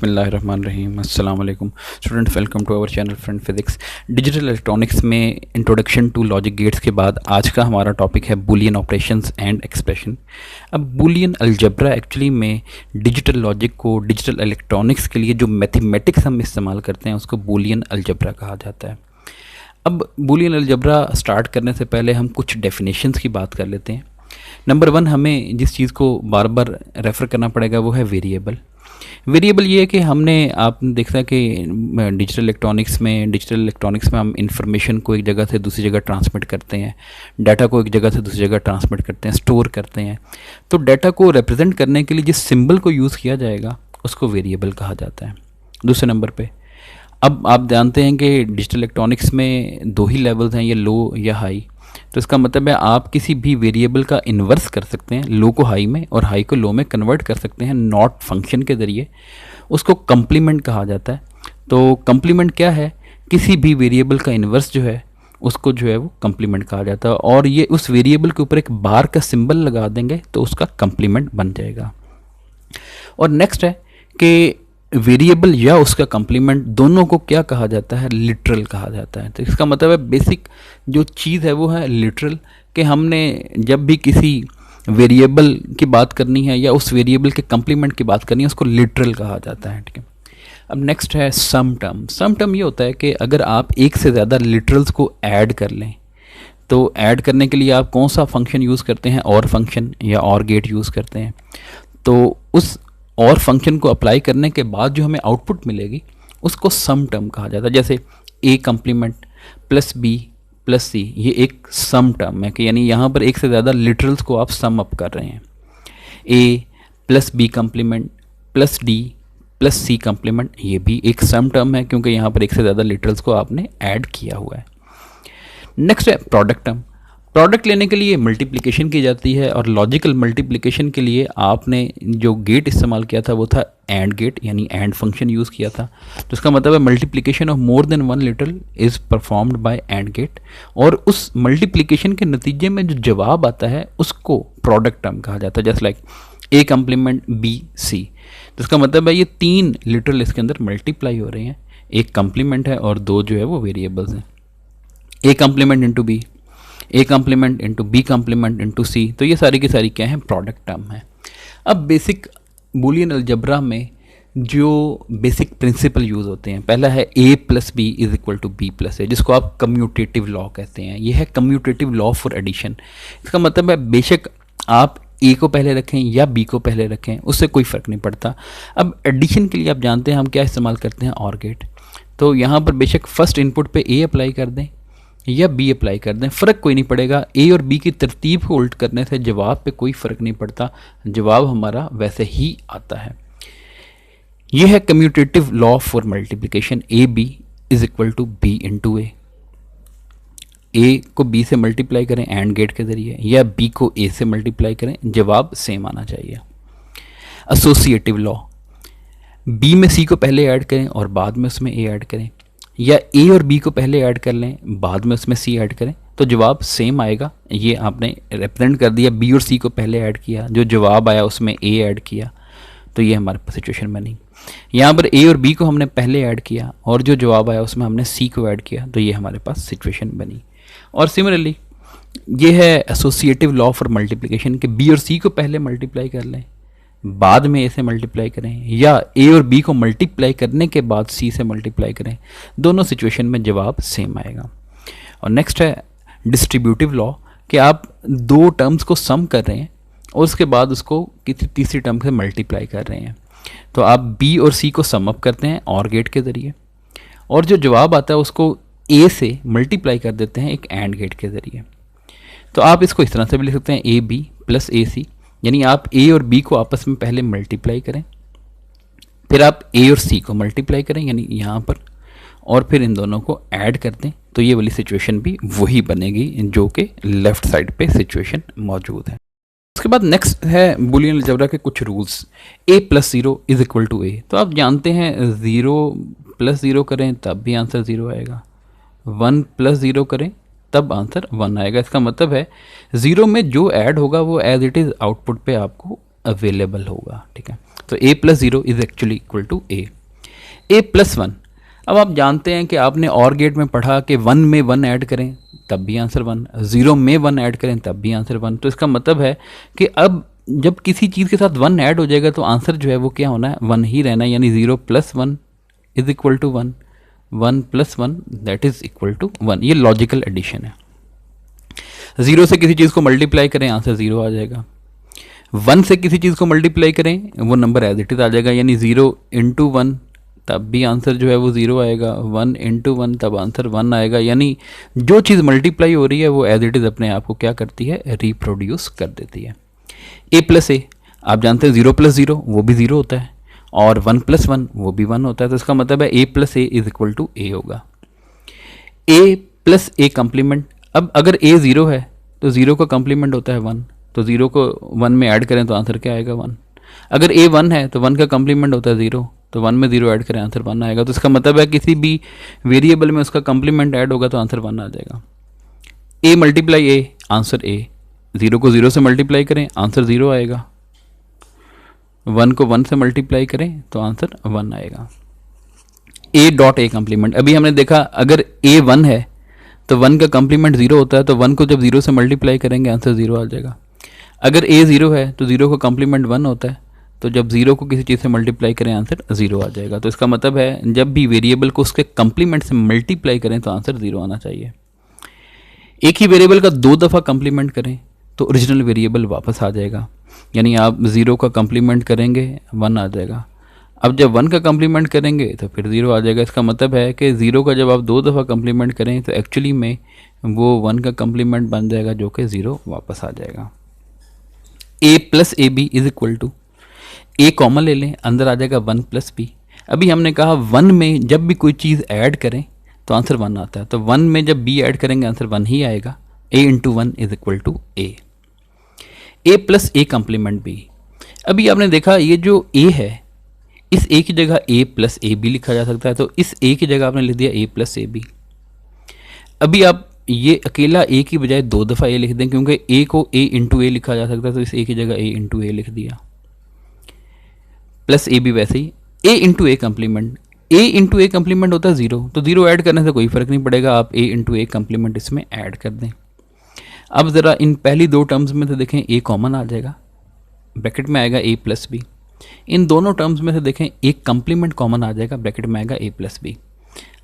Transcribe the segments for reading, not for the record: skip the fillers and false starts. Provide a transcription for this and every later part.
बिस्मिल्लाहिर्रहमानिर्रहीम अस्सलाम वालेकुम students, welcome to our channel friend physics. Digital electronics में इंट्रोडक्शन टू लॉजिक गेट्स के बाद आज का हमारा टॉपिक है बूलियन ऑपरेशंस एंड एक्सप्रेशन। अब बूलियन अलजेब्रा एक्चुअली में डिजिटल लॉजिक को डिजिटल इलेक्ट्रॉनिक्स के लिए जो मैथमेटिक्स हम इस्तेमाल करते हैं उसको बूलियन अलजेब्रा कहा जाता है। अब बूलियन अलजेब्रा स्टार्ट करने से पहले हम कुछ डेफिनेशंस की बात कर लेते हैं। नंबर 1, हमें जिस चीज़ को बार बार रेफ़र करना पड़ेगा वो है वेरिएबल। वेरिएबल ये है कि आपने देखा कि डिजिटल इलेक्ट्रॉनिक्स में हम इंफॉर्मेशन को एक जगह से दूसरी जगह ट्रांसमिट करते हैं, डाटा को एक जगह से दूसरी जगह ट्रांसमिट करते हैं, स्टोर करते हैं। तो डाटा को रिप्रेजेंट करने के लिए जिस सिंबल को यूज़ किया जाएगा उसको वेरिएबल कहा जाता है। दूसरे नंबर पे अब आप जानते हैं कि डिजिटल इलेक्ट्रॉनिक्स में दो ही लेवल्स हैं, या लो या हाई। तो इसका मतलब है आप किसी भी वेरिएबल का इन्वर्स कर सकते हैं, लो को हाई में और हाई को लो में कन्वर्ट कर सकते हैं नॉट फंक्शन के ज़रिए। उसको कम्प्लीमेंट कहा जाता है। तो कम्प्लीमेंट क्या है? किसी भी वेरिएबल का इन्वर्स जो है उसको जो है वो कम्प्लीमेंट कहा जाता है, और ये उस वेरिएबल के ऊपर एक बार का सिंबल लगा देंगे तो उसका कम्प्लीमेंट बन जाएगा। और नेक्स्ट है कि वेरिएबल या उसका कम्प्लीमेंट दोनों को क्या कहा जाता है? लिटरल कहा जाता है। तो इसका मतलब है बेसिक जो चीज़ है वो है लिटरल, कि हमने जब भी किसी वेरिएबल की बात करनी है या उस वेरिएबल के कम्प्लीमेंट की बात करनी है उसको लिटरल कहा जाता है। ठीक है। अब नेक्स्ट है सम टर्म। सम टर्म ये होता है कि अगर आप एक से ज़्यादा लिटरल्स को ऐड कर लें, तो ऐड करने के लिए आप कौन सा फंक्शन यूज़ करते हैं? और फंक्शन या और गेट यूज़ करते हैं। तो उस और फंक्शन को अप्लाई करने के बाद जो हमें आउटपुट मिलेगी उसको सम टर्म कहा जाता है। जैसे A complement plus B plus C, ये एक सम टर्म है कि यानी यहाँ पर एक से ज़्यादा लिटरल्स को आप सम अप कर रहे हैं। A plus B complement plus D plus C complement, ये भी एक सम टर्म है क्योंकि यहाँ पर एक से ज़्यादा लिटरल्स को आपने ऐड किया हुआ है। नेक्स्ट है प्रोडक्ट टर्म। प्रोडक्ट लेने के लिए मल्टीप्लिकेशन की जाती है, और लॉजिकल मल्टीप्लिकेशन के लिए आपने जो गेट इस्तेमाल किया था वो था एंड गेट, यानी एंड फंक्शन यूज़ किया था। तो इसका मतलब है multiplication of more than one literal is performed by and gate, और उस मल्टीप्लिकेशन के नतीजे में जो जवाब आता है उसको प्रोडक्ट टर्म कहा जाता है। जैसे like A complement B C. तो इसका मतलब है ये 3 लिटरल इसके अंदर मल्टीप्लाई हो रहे हैं, एक कम्प्लीमेंट है और 2 जो है वो वेरिएबल्स हैं। A complement into B, A complement into B complement into C. तो ये सारी की सारी क्या है? प्रोडक्ट टर्म है। अब बेसिक बूलियन अलजेब्रा में जो बेसिक प्रिंसिपल यूज़ होते हैं, पहला है A plus B is equal to B plus A, जिसको आप कम्यूटेटिव लॉ कहते हैं। ये है कम्यूटेटिव लॉ फॉर एडिशन। इसका मतलब है बेशक आप ए को पहले रखें या बी को पहले रखें, उससे कोई फ़र्क नहीं पड़ता। अब एडिशन के लिए आप जानते हैं हम क्या इस्तेमाल करते हैं? और गेट। तो यहाँ पर बेशक फर्स्ट इनपुट पे ए अप्लाई कर दें या बी अप्लाई कर दें, फ़र्क कोई नहीं पड़ेगा। ए और बी की तरतीब को उल्ट करने से जवाब पे कोई फ़र्क नहीं पड़ता, जवाब हमारा वैसे ही आता है। यह है commutative law for multiplication. A B is equal to B into A. A को बी से मल्टीप्लाई करें एंड गेट के ज़रिए, या बी को ए से मल्टीप्लाई करें, जवाब सेम आना चाहिए। एसोसिएटिव लॉ, बी में सी को पहले ऐड करें और बाद में उसमें ए ऐड करें, या ए और बी को पहले ऐड कर लें बाद में उसमें सी ऐड करें, तो जवाब सेम आएगा। ये आपने रिप्रेजेंट कर दिया, बी और सी को पहले ऐड किया, जो जवाब आया उसमें ए ऐड किया, तो ये हमारे पास सिचुएशन बनी। यहाँ पर ए और बी को हमने पहले ऐड किया और जो जवाब आया उसमें हमने सी को ऐड किया, तो ये हमारे पास सिचुएशन बनी। और सिमिलरली ये है एसोसिएटिव लॉ फॉर मल्टीप्लिकेशन कि बी और सी को पहले मल्टीप्लाई कर लें बाद में ए से मल्टीप्लाई करें, या ए और बी को मल्टीप्लाई करने के बाद सी से मल्टीप्लाई करें, दोनों सिचुएशन में जवाब सेम आएगा। और नेक्स्ट है डिस्ट्रीब्यूटिव लॉ कि आप 2 टर्म्स को सम कर रहे हैं और उसके बाद उसको किसी तीसरी टर्म से मल्टीप्लाई कर रहे हैं, तो आप बी और सी को सम अप करते हैं और गेट के ज़रिए, और जो जवाब आता है उसको ए से मल्टीप्लाई कर देते हैं एक एंड गेट के ज़रिए। तो आप इसको इस तरह से भी लिख सकते हैं ए बी प्लस ए सी, यानी आप ए और बी को आपस में पहले मल्टीप्लाई करें, फिर आप ए और सी को मल्टीप्लाई करें यानी यहाँ पर, और फिर इन दोनों को ऐड कर दें, तो ये वाली सिचुएशन भी वही बनेगी जो कि लेफ़्ट साइड पे सिचुएशन मौजूद है। उसके बाद नेक्स्ट है बूलियन अलजेब्रा के कुछ rules. A plus 0 is equal to A. तो आप जानते हैं 0 प्लस 0 करें तब भी आंसर 0 आएगा, 1 प्लस 0 करें तब आंसर 1 आएगा। इसका मतलब है 0 में जो ऐड होगा वो एज इट इज़ आउटपुट पे आपको अवेलेबल होगा। ठीक है। तो a plus 0 is actually equal to a plus 1। अब आप जानते हैं कि आपने और गेट में पढ़ा कि 1 में 1 ऐड करें तब भी आंसर 1, 0 में 1 ऐड करें तब भी आंसर 1। तो इसका मतलब है कि अब जब किसी चीज़ के साथ 1 ऐड हो जाएगा तो आंसर जो है वो क्या होना है, 1 ही रहना है, यानी 0 plus 1 is equal to 1, 1 plus 1 that is equal to 1। ये लॉजिकल एडिशन है। 0 से किसी चीज़ को मल्टीप्लाई करें आंसर 0 आ जाएगा, 1 से किसी चीज़ को मल्टीप्लाई करें वो नंबर एज इट इज़ आ जाएगा, यानी 0 इंटू 1 तब भी आंसर जो है वो 0 आएगा, 1 इंटू 1 तब आंसर 1 आएगा। यानी जो चीज़ मल्टीप्लाई हो रही है वो एज इट इज़ अपने आप को क्या करती है, रिप्रोड्यूस कर देती है। a प्लस ए, आप जानते हैं 0 प्लस 0 वो भी 0 होता है, और 1 प्लस 1 वो भी 1 होता है। तो इसका मतलब है a plus A is equal to A होगा। a प्लस ए कम्प्लीमेंट, अब अगर a 0 है तो 0 का कम्प्लीमेंट होता है 1, तो 0 को 1 में ऐड करें तो आंसर क्या आएगा 1। अगर a 1 है तो 1 का कम्प्लीमेंट होता है 0, तो 1 में 0 ऐड करें आंसर 1 आएगा। तो इसका मतलब है किसी भी वेरिएबल में उसका कम्प्लीमेंट ऐड होगा तो आंसर 1 आ जाएगा। a multiply a answer a, 0 को 0 से मल्टीप्लाई करें आंसर 0 आएगा, 1 को 1 से मल्टीप्लाई करें तो आंसर 1 आएगा। a डॉट ए कम्प्लीमेंट, अभी हमने देखा अगर a 1 है तो 1 का कम्प्लीमेंट 0 होता है, तो 1 को जब 0 से मल्टीप्लाई करेंगे आंसर 0 आ जाएगा। अगर a 0 है तो 0 का कम्प्लीमेंट 1 होता है, तो जब 0 को किसी चीज़ से मल्टीप्लाई करें आंसर 0 आ जाएगा। तो इसका मतलब है जब भी वेरिएबल को उसके कम्प्लीमेंट से मल्टीप्लाई करें तो आंसर 0 आना चाहिए। एक ही वेरिएबल का 2 दफ़ा कम्प्लीमेंट करें तो ओरिजिनल वेरिएबल वापस आ जाएगा, यानी आप 0 का कम्प्लीमेंट करेंगे 1 आ जाएगा। अब जब 1 का कम्प्लीमेंट करेंगे तो फिर 0 आ जाएगा। इसका मतलब है कि 0 का जब आप 2 दफ़ा कम्प्लीमेंट करें तो एक्चुअली में वो 1 का कम्प्लीमेंट बन जाएगा जो कि 0 वापस आ जाएगा। a plus A B is equal to, a common ले लें अंदर आ जाएगा 1 प्लस बी। अभी हमने कहा 1 में जब भी कोई चीज़ ऐड करें तो आंसर 1 आता है, तो 1 में जब b ऐड करेंगे आंसर 1 ही आएगा। a into 1 is equal to a plus A complement b। अभी आपने देखा ये जो a है इस a की जगह a प्लस ए बी लिखा जा सकता है, तो इस a की जगह आपने लिख दिया a प्लस ए बी। अभी आप ये अकेला a की बजाय 2 दफ़ा a लिख दें, क्योंकि a को a इंटू ए लिखा जा सकता है, तो इस a की जगह a इंटू ए लिख दिया, प्लस ए बी। वैसे ही a into A complement, a into A complement होता है 0, तो 0 ऐड करने से कोई फ़र्क नहीं पड़ेगा, आप a इंटू ए कम्प्लीमेंट इसमें ऐड कर दें। अब ज़रा इन पहली 2 टर्म्स में से देखें a कॉमन आ जाएगा, ब्रैकेट में आएगा a प्लस बी। इन दोनों टर्म्स में से देखें एक कम्प्लीमेंट कॉमन आ जाएगा, ब्रैकेट में आएगा a प्लस बी।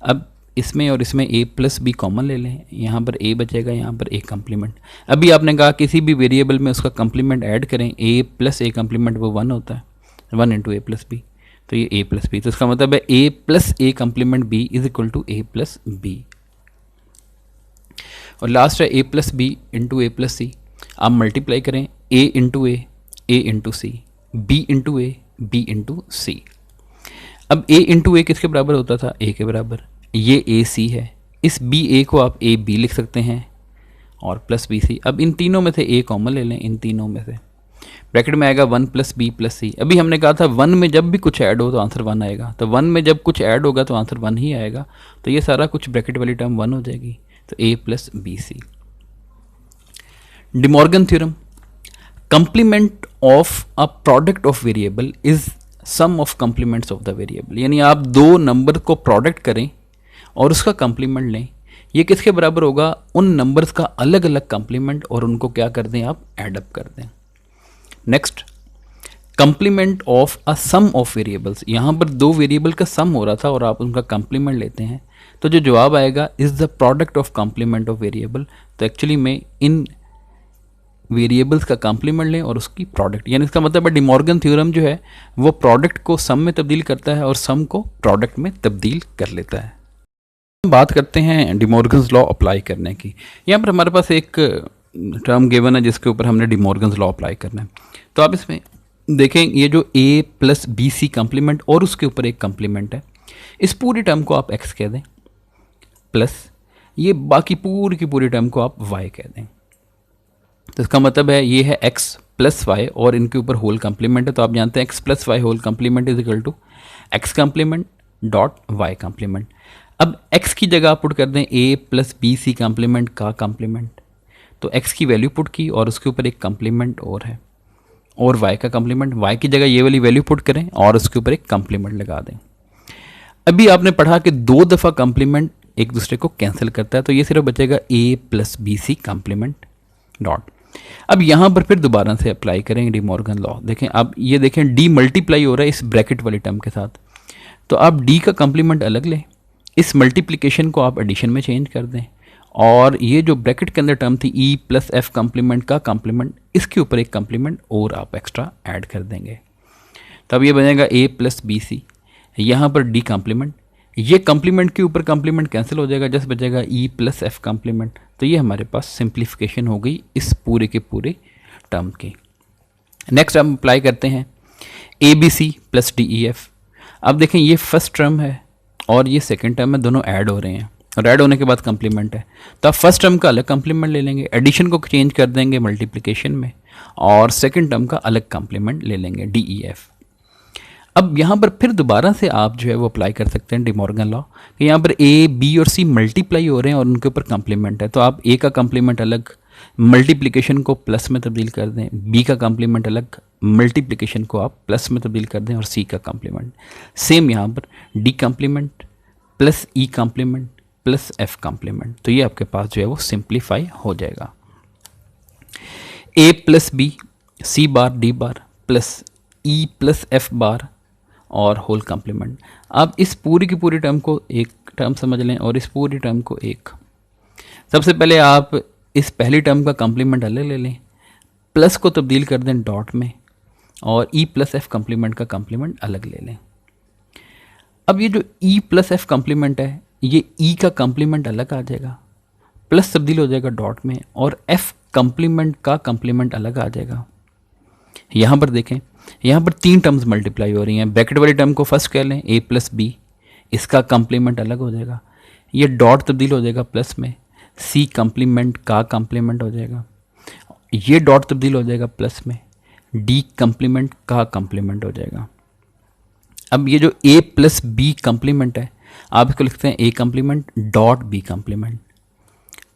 अब इसमें और इसमें a प्लस बी कॉमन ले लें, यहाँ पर a बचेगा, यहाँ पर a कम्प्लीमेंट। अभी आपने कहा किसी भी वेरिएबल में उसका कम्प्लीमेंट ऐड करें, a प्लस ए कम्प्लीमेंट वो 1 होता है, 1 इंटू ए प्लस बी, तो ये a प्लस बी। तो इसका मतलब है a plus A complement b is equal to a plus B. और लास्ट है a plus B into A plus C. आप मल्टीप्लाई करें a into A into C, b into A B into C. अब a into ए किसके बराबर होता था, a के बराबर, ये ए सी है, इस बी ए को आप ए बी लिख सकते हैं और प्लस बी सी। अब इन तीनों में से a कॉमन ले लें, इन तीनों में से ब्रैकेट में आएगा 1 प्लस बी प्लस सी। अभी हमने कहा था 1 में जब भी कुछ ऐड हो तो आंसर 1 आएगा, तो 1 में जब कुछ ऐड होगा तो आंसर 1 ही आएगा, तो ये सारा कुछ ब्रैकेट वाली टर्म 1 हो जाएगी, तो a plus B C. De Morgan theorem, complement of a product of variable is sum of complements of the variable, यानी आप 2 नंबर को प्रोडक्ट करें और उसका कंप्लीमेंट लें, ये किसके बराबर होगा, उन नंबर्स का अलग अलग कंप्लीमेंट, और उनको क्या कर दें आप एडअप कर दें। Next, complement of a sum of variables, यहाँ पर 2 वेरिएबल का सम हो रहा था और आप उनका कंप्लीमेंट लेते हैं, तो जो जवाब आएगा is the product of complement of variable. तो एक्चुअली में इन वेरिएबल्स का कंप्लीमेंट लें और उसकी प्रोडक्ट, यानी इसका मतलब है डिमॉर्गन थ्योरम जो है वो प्रोडक्ट को सम में तब्दील करता है और सम को प्रोडक्ट में तब्दील कर लेता है। हम बात करते हैं डिमॉर्गन्स लॉ अप्लाई करने की। यहाँ पर हमारे पास एक टर्म गिवन है जिसके ऊपर हमने डिमॉर्गन्स लॉ अप्लाई करना है, तो आप इसमें देखें ये जो a plus B C complement और उसके ऊपर एक कम्प्लीमेंट है, इस पूरी टर्म को आप x कह दें, प्लस ये बाकी पूरी की पूरी टर्म को आप y कह दें। तो इसका मतलब है ये है x प्लस वाई और इनके ऊपर होल कम्प्लीमेंट है, तो आप जानते हैं x plus Y whole complement is equal to x complement dot y complement. अब x की जगह आप पुट कर दें a plus B C complement का कम्प्लीमेंट, तो x की वैल्यू पुट की और उसके ऊपर एक कम्प्लीमेंट और है, और y का कम्प्लीमेंट, y की जगह ये वाली वैल्यू पुट करें और उसके ऊपर एक कम्प्लीमेंट लगा दें। अभी आपने पढ़ा कि 2 दफ़ा कम्प्लीमेंट एक दूसरे को कैंसिल करता है, तो ये सिर्फ बचेगा a plus B C complement dot. अब यहाँ पर फिर दोबारा से अप्लाई करेंगे डी मॉर्गन लॉ। देखें, अब ये देखें d मल्टीप्लाई हो रहा है इस ब्रैकेट वाली टर्म के साथ, तो आप d का कम्प्लीमेंट अलग लें, इस मल्टीप्लिकेशन को आप एडिशन में चेंज कर दें, और ये जो ब्रैकेट के अंदर टर्म थी e प्लस एफ कम्प्लीमेंट का कम्प्लीमेंट, इसके ऊपर एक कम्प्लीमेंट और आप एक्स्ट्रा ऐड कर देंगे। तब ये बनेगा a प्लस बी सी, यहाँ पर d कम्प्लीमेंट, ये कम्प्लीमेंट के ऊपर कम्प्लीमेंट कैंसिल हो जाएगा, जस्ट बचेगा e प्लस एफ कम्प्लीमेंट। तो ये हमारे पास सिंप्लीफिकेशन हो गई इस पूरे के पूरे टर्म की। नेक्स्ट हम अप्लाई करते हैं A B C plus D E F. अब देखें, ये फर्स्ट टर्म है और ये सेकेंड टर्म है, दोनों ऐड हो रहे हैं और ऐड होने के बाद कम्प्लीमेंट है, तो आप फर्स्ट टर्म का अलग कम्प्लीमेंट ले लेंगे, एडिशन को चेंज कर देंगे मल्टीप्लिकेशन में, और सेकेंड टर्म का अलग कम्प्लीमेंट ले लेंगे डी ई एफ। अब यहाँ पर फिर दोबारा से आप जो है वो अप्लाई कर सकते हैं डी मॉर्गन लॉ कि यहाँ पर ए बी और सी मल्टीप्लाई हो रहे हैं और उनके ऊपर कम्प्लीमेंट है, तो आप ए का कम्प्लीमेंट अलग, मल्टीप्लिकेशन को प्लस में तब्दील कर दें, बी का कम्प्लीमेंट अलग, मल्टीप्लिकेशन को आप प्लस में तब्दील कर दें, और सी का कम्प्लीमेंट सेम यहाँ पर डी कम्प्लीमेंट प्लस ई कम्प्लीमेंट प्लस एफ कम्प्लीमेंट। तो ये आपके पास जो है वो सिंप्लीफाई हो जाएगा। A plus B C bar D bar plus E plus F bar और होल कम्प्लीमेंट। आप इस पूरी की पूरी टर्म को एक टर्म समझ लें और इस पूरी टर्म को एक। सबसे पहले आप इस पहली टर्म का कम्प्लीमेंट अलग ले लें, प्लस को तब्दील कर दें डॉट में, और ई प्लस एफ कम्प्लीमेंट का कम्प्लीमेंट अलग ले लें। अब ये जो ई प्लस एफ कम्प्लीमेंट है, ये ई का कम्प्लीमेंट अलग आ जाएगा, प्लस तब्दील हो जाएगा डॉट में, और एफ कम्प्लीमेंट का कम्प्लीमेंट अलग आ जाएगा। यहाँ पर देखें, यहाँ पर 3 टर्म्स मल्टीप्लाई हो रही हैं। ब्रैकेट वाली टर्म को फर्स्ट कह लें a प्लस बी, इसका कम्प्लीमेंट अलग हो जाएगा, ये डॉट तब्दील हो जाएगा प्लस में, c कम्प्लीमेंट का कम्प्लीमेंट हो जाएगा, ये डॉट तब्दील हो जाएगा प्लस में, d कम्प्लीमेंट का कम्प्लीमेंट हो जाएगा। अब ये जो a प्लस बी कम्प्लीमेंट है, आप इसको लिखते हैं a complement dot b complement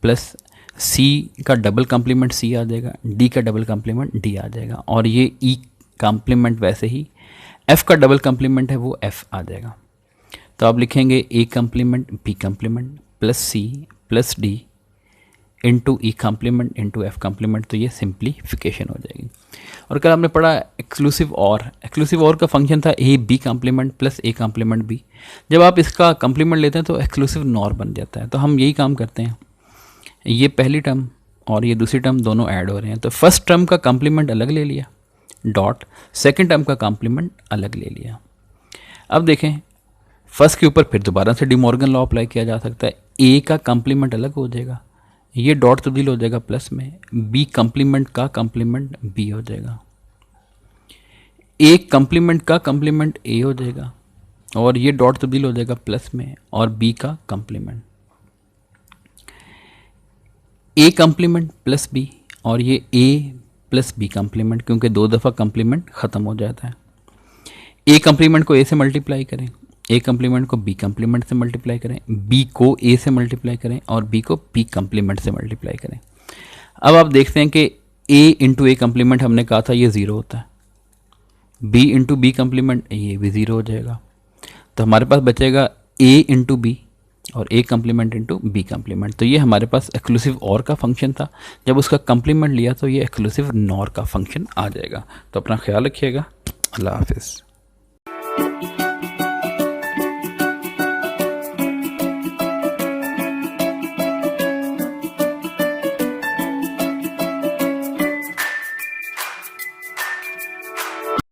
plus c का डबल कम्प्लीमेंट c आ जाएगा, d का डबल कम्प्लीमेंट d आ जाएगा, और ये e कम्प्लीमेंट वैसे ही f का डबल कम्प्लीमेंट है वो f आ जाएगा। तो आप लिखेंगे a complement b complement plus c plus d into E complement into F complement. तो ये सिंप्लीफिकेशन हो जाएगी। और कल हमने पढ़ा एक्सक्लूसिव और का फंक्शन था a b complement plus a complement b। जब आप इसका कम्प्लीमेंट लेते हैं तो एक्सक्लूसिव नॉर बन जाता है। तो हम यही काम करते हैं, ये पहली टर्म और ये दूसरी टर्म दोनों ऐड हो रहे हैं, तो फर्स्ट टर्म का कम्प्लीमेंट अलग ले लिया डॉट, सेकेंड टर्म का कम्प्लीमेंट अलग ले लिया। अब देखें, फर्स्ट के ऊपर फिर दोबारा से डी मॉर्गन लॉ अप्लाई किया जा सकता है। ए का कम्प्लीमेंट अलग हो जाएगा, ये डॉट तब्दील हो जाएगा प्लस में, बी कम्प्लीमेंट का कम्प्लीमेंट बी हो जाएगा, ए कम्प्लीमेंट का कम्प्लीमेंट ए हो जाएगा, और ये डॉट तब्दील हो जाएगा प्लस में, और बी का complement, A complement plus B, और ये ए प्लस बी कम्प्लीमेंट, क्योंकि 2 दफ़ा कम्प्लीमेंट ख़त्म हो जाता है। ए कम्प्लीमेंट को ए से मल्टीप्लाई करें, ए कम्प्लीमेंट को बी कम्प्लीमेंट से मल्टीप्लाई करें, बी को ए से मल्टीप्लाई करें, और बी को बी कम्प्लीमेंट से मल्टीप्लाई करें। अब आप देखते हैं कि ए इंटू ए कम्प्लीमेंट हमने कहा था ये 0 होता है, बी इंटू बी कम्प्लीमेंट ये भी 0 हो जाएगा। तो हमारे पास बचेगा ए इंटू बी और A complement into B complement. तो ये हमारे पास एक्सक्लूसिव और का फंक्शन था, जब उसका कम्प्लीमेंट लिया तो ये एक्सक्लूसिव नॉर का फंक्शन आ जाएगा। तो अपना ख्याल रखिएगा। अल्लाह हाफिज़।